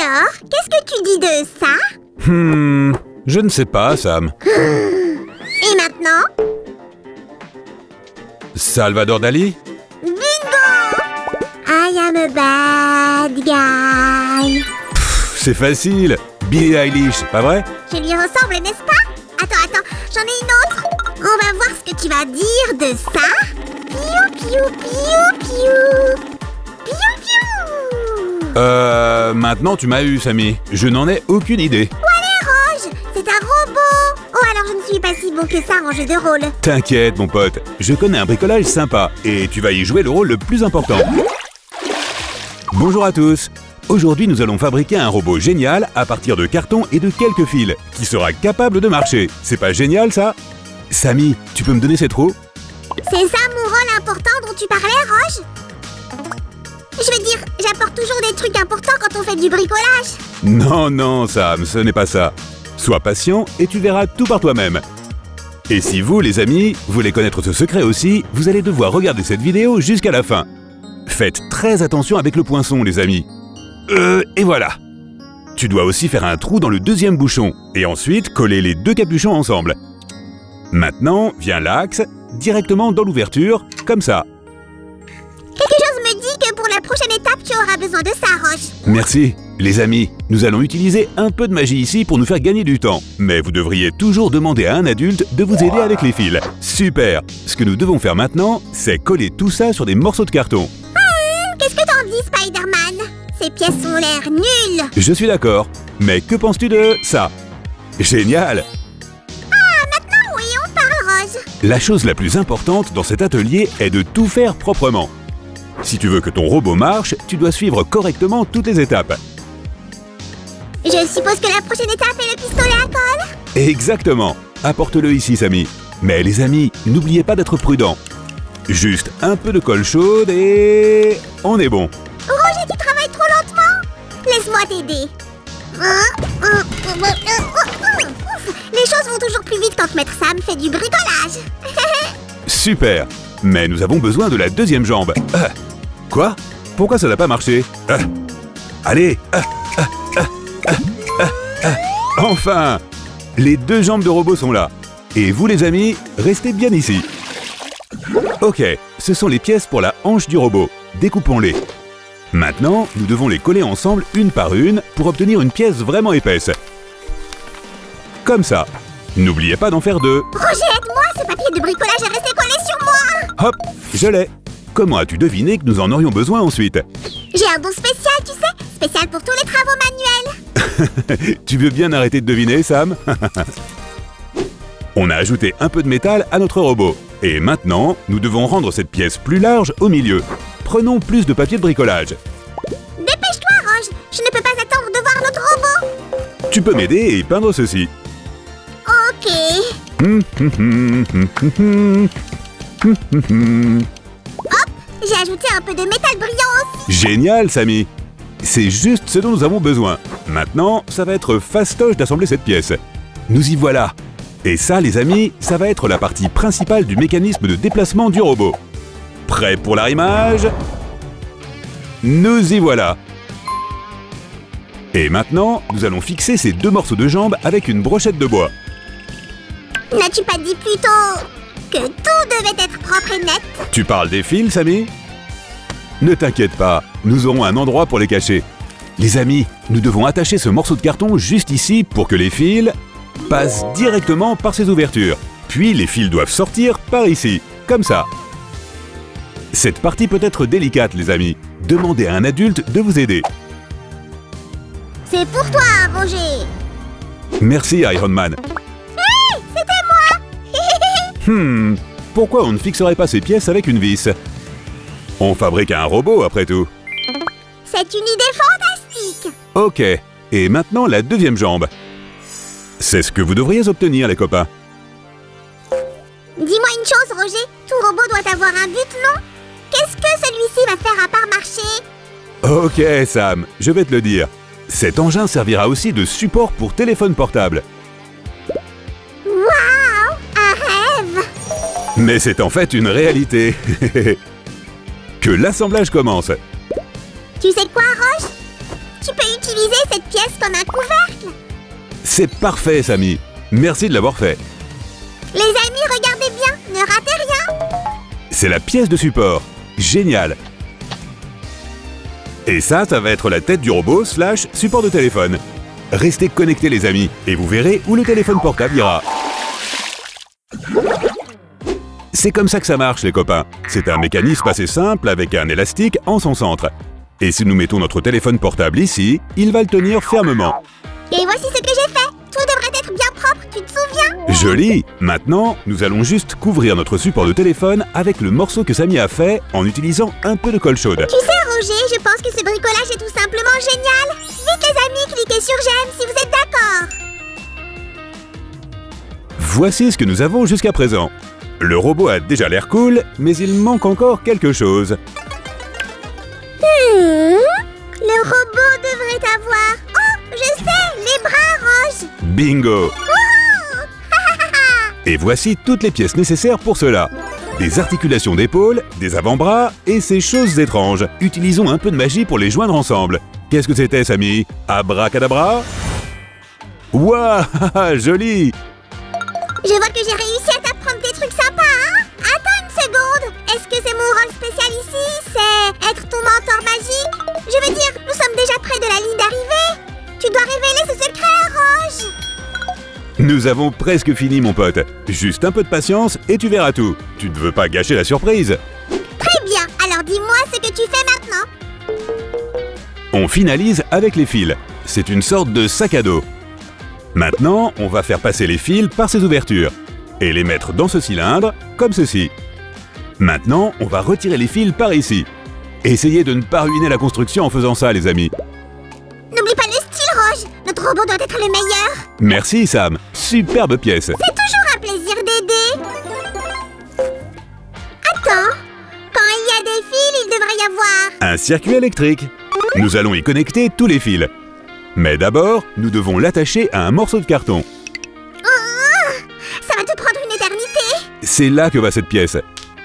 Alors, qu'est-ce que tu dis de ça? Je ne sais pas, Sam. Et maintenant? Salvador Dali? Bingo! I am a bad guy. C'est facile. Billie Eilish, pas vrai? Je lui ressemble, n'est-ce pas? Attends, j'en ai une autre. On va voir ce que tu vas dire de ça. Piou, piou, piou, piou. Piou, piou. Maintenant tu m'as eu, Samy. Je n'en ai aucune idée. Allez, Roge, c'est un robot. Oh, alors je ne suis pas si bon que ça en jeu de rôle. T'inquiète, mon pote. Je connais un bricolage sympa et tu vas y jouer le rôle le plus important. Bonjour à tous. Aujourd'hui, nous allons fabriquer un robot génial à partir de carton et de quelques fils, qui sera capable de marcher. C'est pas génial, ça? Samy, tu peux me donner cette roue? C'est ça mon rôle important dont tu parlais, Roge? Je veux dire, j'apporte toujours des trucs importants quand on fait du bricolage. Non, Sam, ce n'est pas ça. Sois patient et tu verras tout par toi-même. Et si vous, les amis, voulez connaître ce secret aussi, vous allez devoir regarder cette vidéo jusqu'à la fin. Faites très attention avec le poinçon, les amis. Et voilà. Tu dois aussi faire un trou dans le deuxième bouchon et ensuite coller les deux capuchons ensemble. Maintenant, vient l'axe, directement dans l'ouverture, comme ça. Quelque chose me dit que pour la prochaine étape, tu auras besoin de ça, Roche. Merci. Les amis, nous allons utiliser un peu de magie ici pour nous faire gagner du temps. Mais vous devriez toujours demander à un adulte de vous aider avec les fils. Super. Ce que nous devons faire maintenant, c'est coller tout ça sur des morceaux de carton. Qu'est-ce que t'en dis, Spider-Man? Ces pièces ont l'air nulles. Je suis d'accord. Mais que penses-tu de ça? Génial! Maintenant, oui, on parle, Rose. La chose la plus importante dans cet atelier est de tout faire proprement. Si tu veux que ton robot marche, tu dois suivre correctement toutes les étapes. Je suppose que la prochaine étape est le pistolet à colle? Exactement. Apporte-le ici, Samy. Mais les amis, n'oubliez pas d'être prudent. Juste un peu de colle chaude et... on est bon. Roger, tu travailles trop lentement. Laisse-moi t'aider. Les choses vont toujours plus vite quand Maître Sam fait du bricolage. Super. Mais nous avons besoin de la deuxième jambe. Quoi? Pourquoi ça n'a pas marché? Allez. Enfin! Les deux jambes de robot sont là. Et vous, les amis, restez bien ici. Ok, ce sont les pièces pour la hanche du robot. Découpons-les. Maintenant, nous devons les coller ensemble une par une pour obtenir une pièce vraiment épaisse. Comme ça. N'oubliez pas d'en faire deux. Roger, aide-moi, ce papier de bricolage est resté collé sur moi. Hop, je l'ai. Comment as-tu deviné que nous en aurions besoin ensuite? J'ai un don spécial, tu sais. Spécial pour tous les travaux manuels. Tu veux bien arrêter de deviner, Sam? On a ajouté un peu de métal à notre robot. Et maintenant, nous devons rendre cette pièce plus large au milieu. Prenons plus de papier de bricolage. Dépêche-toi, Roge. Je ne peux pas attendre de voir notre robot. Tu peux m'aider et peindre ceci. Ok. Hop, j'ai ajouté un peu de métal brillant aussi. Génial, Samy. C'est juste ce dont nous avons besoin. Maintenant, ça va être fastoche d'assembler cette pièce. Nous y voilà. Et ça, les amis, ça va être la partie principale du mécanisme de déplacement du robot. Prêt pour l'arrimage? Nous y voilà. Et maintenant, nous allons fixer ces deux morceaux de jambe avec une brochette de bois. N'as-tu pas dit plutôt que tout devait être propre et net? Tu parles des fils, Samy? Ne t'inquiète pas, nous aurons un endroit pour les cacher. Les amis, nous devons attacher ce morceau de carton juste ici pour que les fils passent directement par ces ouvertures. Puis les fils doivent sortir par ici, comme ça. Cette partie peut être délicate, les amis. Demandez à un adulte de vous aider. C'est pour toi, Roger. Merci, Iron Man. Hey, c'était moi. Pourquoi on ne fixerait pas ces pièces avec une vis? On fabrique un robot, après tout. C'est une idée fantastique. Ok, et maintenant la deuxième jambe. C'est ce que vous devriez obtenir, les copains. Dis-moi une chose, Roger. Tout robot doit avoir un but, non? Qu'est-ce que celui-ci va faire à part marcher? Ok, Sam, je vais te le dire. Cet engin servira aussi de support pour téléphone portable. Waouh! Un rêve! Mais c'est en fait une réalité. Que l'assemblage commence. Tu sais quoi, Roche? Tu peux utiliser cette pièce comme un couvercle. C'est parfait, Samy. Merci de l'avoir fait. Les amis, regardez bien, ne ratez rien. C'est la pièce de support. Génial. Et ça va être la tête du robot / support de téléphone. Restez connectés les amis, et vous verrez où le téléphone portable ira. C'est comme ça que ça marche les copains. C'est un mécanisme assez simple avec un élastique en son centre. Et si nous mettons notre téléphone portable ici, il va le tenir fermement. Et voici ce que j'ai fait. Tout devrait être bien propre, tu te souviens? Joli! Maintenant, nous allons juste couvrir notre support de téléphone avec le morceau que Samy a fait en utilisant un peu de colle chaude. Tu sais Roger, je pense que ce bricolage est tout simplement génial. Vite les amis, cliquez sur j'aime si vous êtes d'accord. Voici ce que nous avons jusqu'à présent. Le robot a déjà l'air cool, mais il manque encore quelque chose. Le robot devrait avoir... Oh, je sais, les bras rouges. Bingo! Wouhou. Et voici toutes les pièces nécessaires pour cela. Des articulations d'épaules, des avant-bras et ces choses étranges. Utilisons un peu de magie pour les joindre ensemble. Qu'est-ce que c'était, Samy? Abracadabra? Waouh! Joli! Je vois que j'ai réussi à t'apprendre des trucs sympas, hein? Attends une seconde. Est-ce que c'est mon rôle spécial ici? C'est être ton mentor magique? Je veux dire, nous sommes déjà près de la ligne d'arrivée. Tu dois révéler ce secret à Roche. Nous avons presque fini, mon pote. Juste un peu de patience et tu verras tout. Tu ne veux pas gâcher la surprise. Très bien, alors dis-moi ce que tu fais maintenant. On finalise avec les fils. C'est une sorte de sac à dos. Maintenant, on va faire passer les fils par ces ouvertures et les mettre dans ce cylindre, comme ceci. Maintenant, on va retirer les fils par ici. Essayez de ne pas ruiner la construction en faisant ça, les amis. N'oublie pas le style, Roche. Notre robot doit être le meilleur. Merci, Sam. Superbe pièce. C'est toujours un plaisir d'aider. Attends, quand il y a des fils, il devrait y avoir... Un circuit électrique. Nous allons y connecter tous les fils. Mais d'abord, nous devons l'attacher à un morceau de carton. Ça va te prendre une éternité. C'est là que va cette pièce.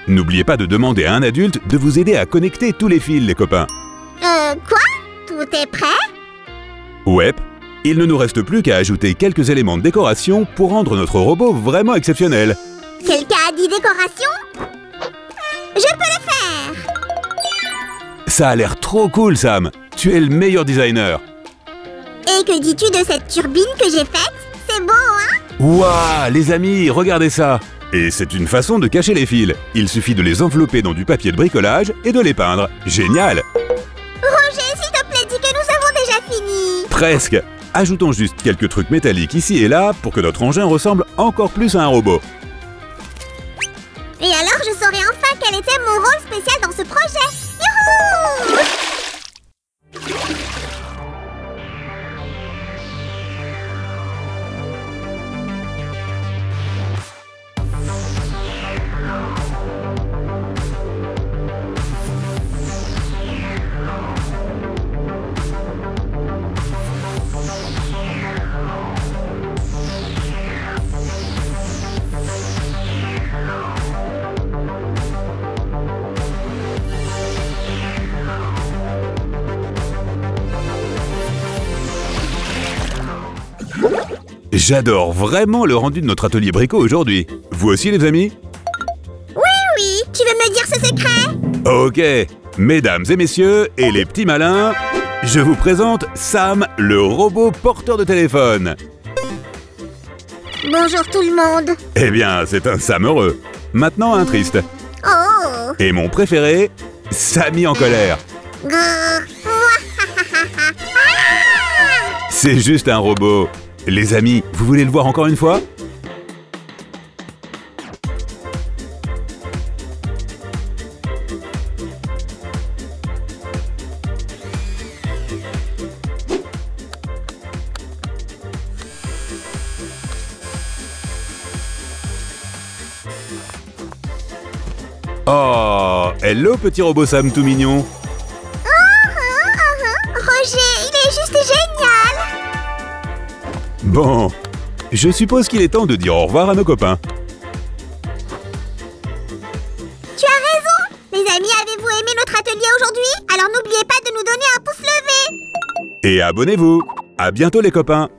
N'oubliez pas de demander à un adulte de vous aider à connecter tous les fils, les copains. Quoi? Tout est prêt? Ouais. Il ne nous reste plus qu'à ajouter quelques éléments de décoration pour rendre notre robot vraiment exceptionnel. Quelqu'un a dit décoration? Je peux le faire. Ça a l'air trop cool, Sam. Tu es le meilleur designer. Et que dis-tu de cette turbine que j'ai faite? C'est beau, hein? Waouh, les amis, regardez ça. Et c'est une façon de cacher les fils. Il suffit de les envelopper dans du papier de bricolage et de les peindre. Génial! Roger, s'il te plaît, dis que nous avons déjà fini. Presque. Ajoutons juste quelques trucs métalliques ici et là pour que notre engin ressemble encore plus à un robot. Et alors, je saurai enfin quel était mon rôle spécial dans ce projet. Youhou! J'adore vraiment le rendu de notre atelier brico aujourd'hui. Vous aussi, les amis? Oui, tu veux me dire ce secret? Ok, mesdames et messieurs, et les petits malins, je vous présente Sam, le robot porteur de téléphone. Bonjour tout le monde. Eh bien, c'est un Sam heureux. Maintenant, un triste. Oh. Et mon préféré, Sammy en colère. C'est juste un robot. Les amis, vous voulez le voir encore une fois? Oh, hello petit robot Sam tout mignon. Roger, il est juste génial. Bon, je suppose qu'il est temps de dire au revoir à nos copains. Tu as raison. Les amis, avez-vous aimé notre atelier aujourd'hui? Alors n'oubliez pas de nous donner un pouce levé. Et abonnez-vous. À bientôt les copains.